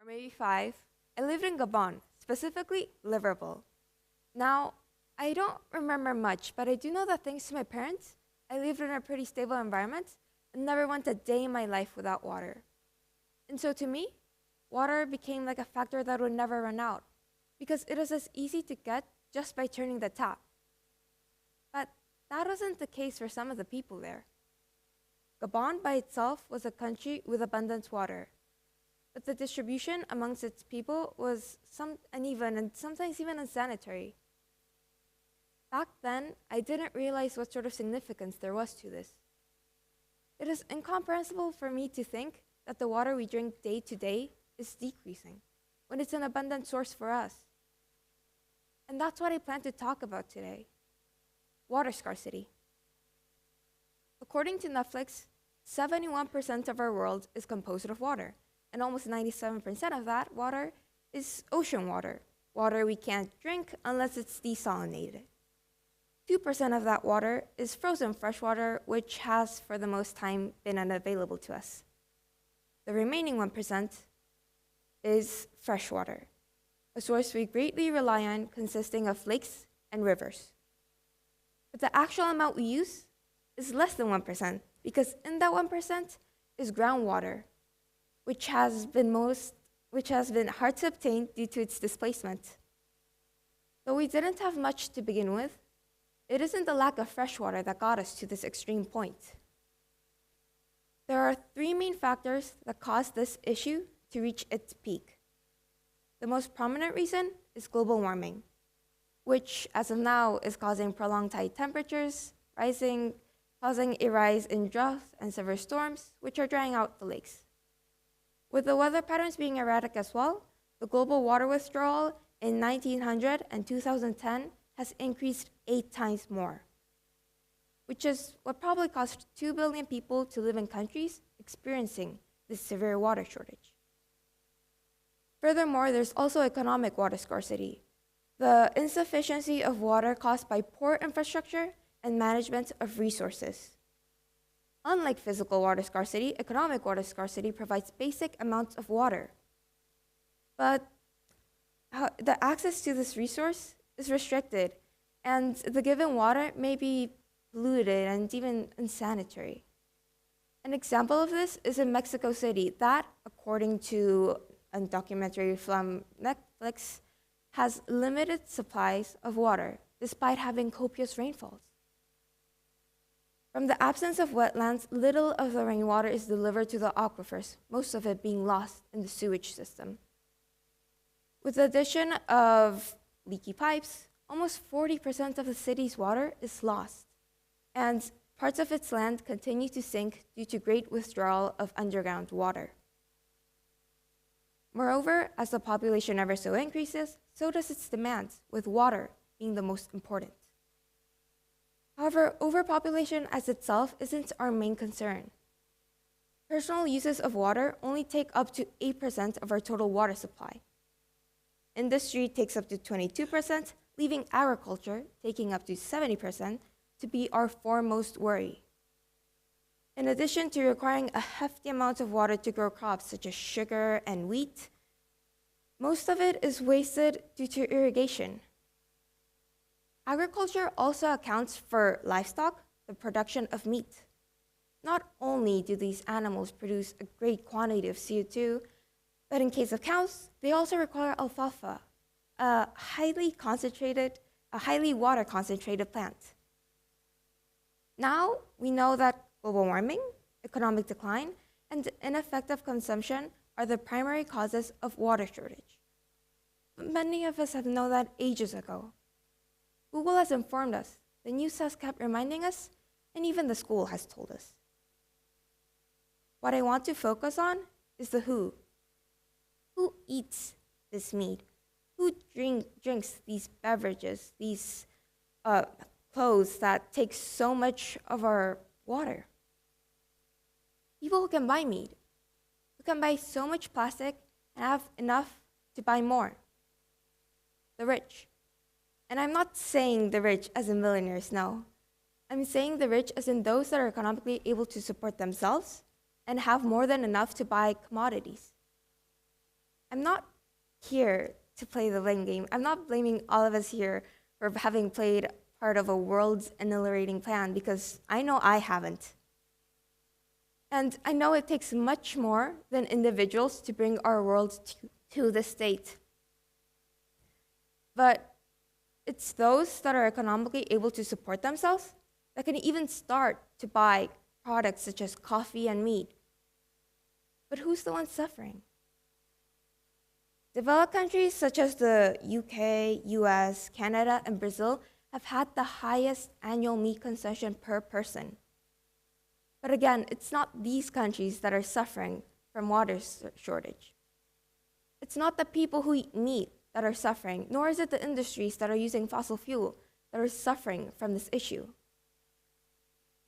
or maybe 5, I lived in Gabon, specifically Liverpool. Now, I don't remember much, but I do know that thanks to my parents, I lived in a pretty stable environment and never went a day in my life without water. And so to me, water became like a factor that would never run out because it is as easy to get just by turning the tap. But that wasn't the case for some of the people there. Gabon by itself was a country with abundant water, but the distribution amongst its people was uneven and sometimes even unsanitary. Back then, I didn't realize what sort of significance there was to this. It is incomprehensible for me to think that the water we drink day to day is decreasing when it's an abundant source for us. And that's what I plan to talk about today: water scarcity. According to Netflix, 71% of our world is composed of water, and almost 97% of that water is ocean water, water we can't drink unless it's desalinated. 2% of that water is frozen freshwater, which has, for the most time, been unavailable to us. The remaining 1% is freshwater, a source we greatly rely on, consisting of lakes and rivers. But the actual amount we use is less than 1%, because in that 1% is groundwater, which has been hard to obtain due to its displacement. Though we didn't have much to begin with, it isn't the lack of fresh water that got us to this extreme point. There are 3 main factors that caused this issue to reach its peak. The most prominent reason is global warming, which as of now is causing prolonged high temperatures, causing a rise in drought and severe storms, which are drying out the lakes. With the weather patterns being erratic as well, the global water withdrawal in 1900 and 2010 has increased 8 times more, which is what probably caused 2 billion people to live in countries experiencing this severe water shortage. Furthermore, there's also economic water scarcity, the insufficiency of water caused by poor infrastructure and management of resources. Unlike physical water scarcity, economic water scarcity provides basic amounts of water. But the access to this resource is restricted, and the given water may be polluted and even unsanitary. An example of this is in Mexico City that, according to a documentary from Netflix, has limited supplies of water despite having copious rainfalls. From the absence of wetlands, little of the rainwater is delivered to the aquifers, most of it being lost in the sewage system. With the addition of leaky pipes, almost 40% of the city's water is lost, and parts of its land continue to sink due to great withdrawal of underground water. Moreover, as the population ever so increases, so does its demand, with water being the most important. However, overpopulation as itself isn't our main concern. Personal uses of water only take up to 8% of our total water supply. Industry takes up to 22%, leaving agriculture, taking up to 70%, to be our foremost worry. In addition to requiring a hefty amount of water to grow crops such as sugar and wheat, most of it is wasted due to irrigation. Agriculture also accounts for livestock, the production of meat. Not only do these animals produce a great quantity of CO2, but in case of cows, they also require alfalfa, a highly water concentrated plant. Now we know that global warming, economic decline, and ineffective consumption are the primary causes of water shortage. But many of us have known that ages ago. Google has informed us, the news has kept reminding us, and even the school has told us. What I want to focus on is the who. Who eats this meat? Who drinks these beverages, these clothes that take so much of our water? People who can buy meat, who can buy so much plastic and have enough to buy more. The rich. And I'm not saying the rich as in millionaires, no. I'm saying the rich as in those that are economically able to support themselves and have more than enough to buy commodities. I'm not here to play the blame game. I'm not blaming all of us here for having played part of a world's annihilating plan, because I know I haven't. And I know it takes much more than individuals to bring our world to this state. But it's those that are economically able to support themselves that can even start to buy products such as coffee and meat. But who's the one suffering? Developed countries such as the UK, US, Canada, and Brazil have had the highest annual meat consumption per person. But again, it's not these countries that are suffering from water shortage. It's not the people who eat meat that are suffering, nor is it the industries that are using fossil fuel that are suffering from this issue.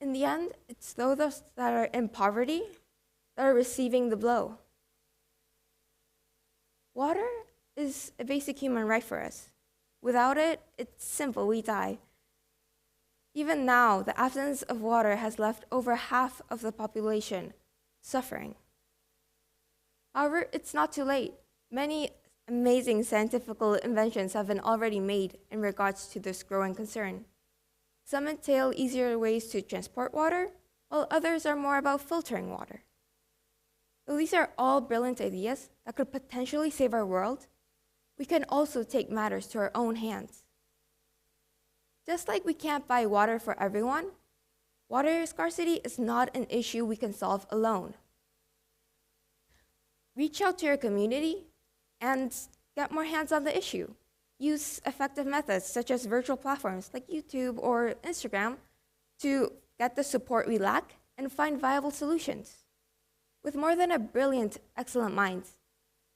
In the end, it's those that are in poverty that are receiving the blow. Water is a basic human right for us. Without it, it's simple, we die. Even now, the absence of water has left over half of the population suffering. However, it's not too late. Many amazing scientific inventions have been already made in regards to this growing concern. Some entail easier ways to transport water, while others are more about filtering water. Though these are all brilliant ideas that could potentially save our world, we can also take matters to our own hands. Just like we can't buy water for everyone, water scarcity is not an issue we can solve alone. Reach out to your community and get more hands on the issue. Use effective methods such as virtual platforms like YouTube or Instagram to get the support we lack and find viable solutions. With more than a brilliant, excellent minds,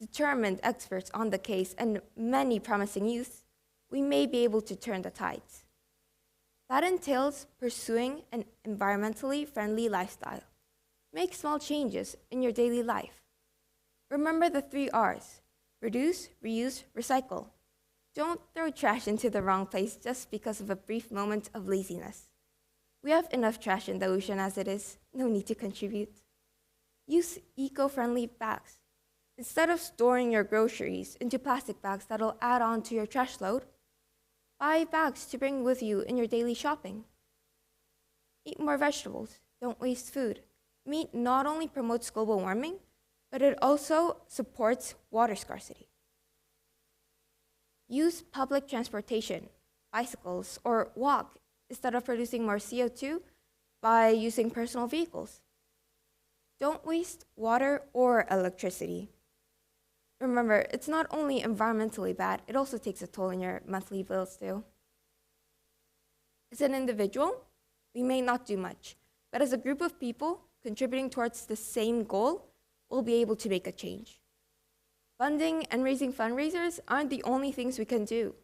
determined experts on the case, and many promising youths, we may be able to turn the tides. That entails pursuing an environmentally friendly lifestyle. Make small changes in your daily life. Remember the 3 R's: reduce, reuse, recycle. Don't throw trash into the wrong place just because of a brief moment of laziness. We have enough trash in the ocean as it is, no need to contribute. Use eco-friendly bags. Instead of storing your groceries into plastic bags that'll add on to your trash load, buy bags to bring with you in your daily shopping. Eat more vegetables. Don't waste food. Meat not only promotes global warming, but it also supports water scarcity. Use public transportation, bicycles, or walk instead of producing more CO2 by using personal vehicles. Don't waste water or electricity. Remember, it's not only environmentally bad, it also takes a toll on your monthly bills too. As an individual, we may not do much, but as a group of people contributing towards the same goal, we'll be able to make a change. Funding and raising fundraisers aren't the only things we can do.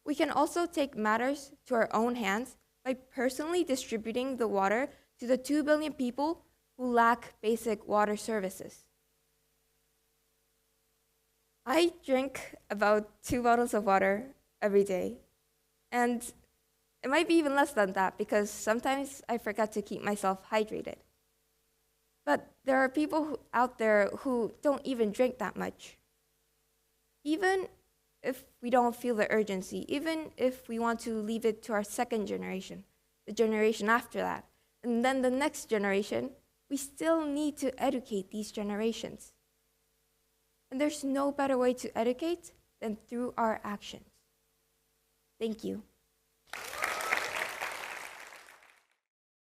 We can also take matters to our own hands by personally distributing the water to the 2 billion people who lack basic water services. I drink about 2 bottles of water every day, and it might be even less than that because sometimes I forget to keep myself hydrated. But there are people out there who don't even drink that much. Even if we don't feel the urgency, even if we want to leave it to our second generation, the generation after that, and then the next generation, we still need to educate these generations. And there's no better way to educate than through our actions. Thank you.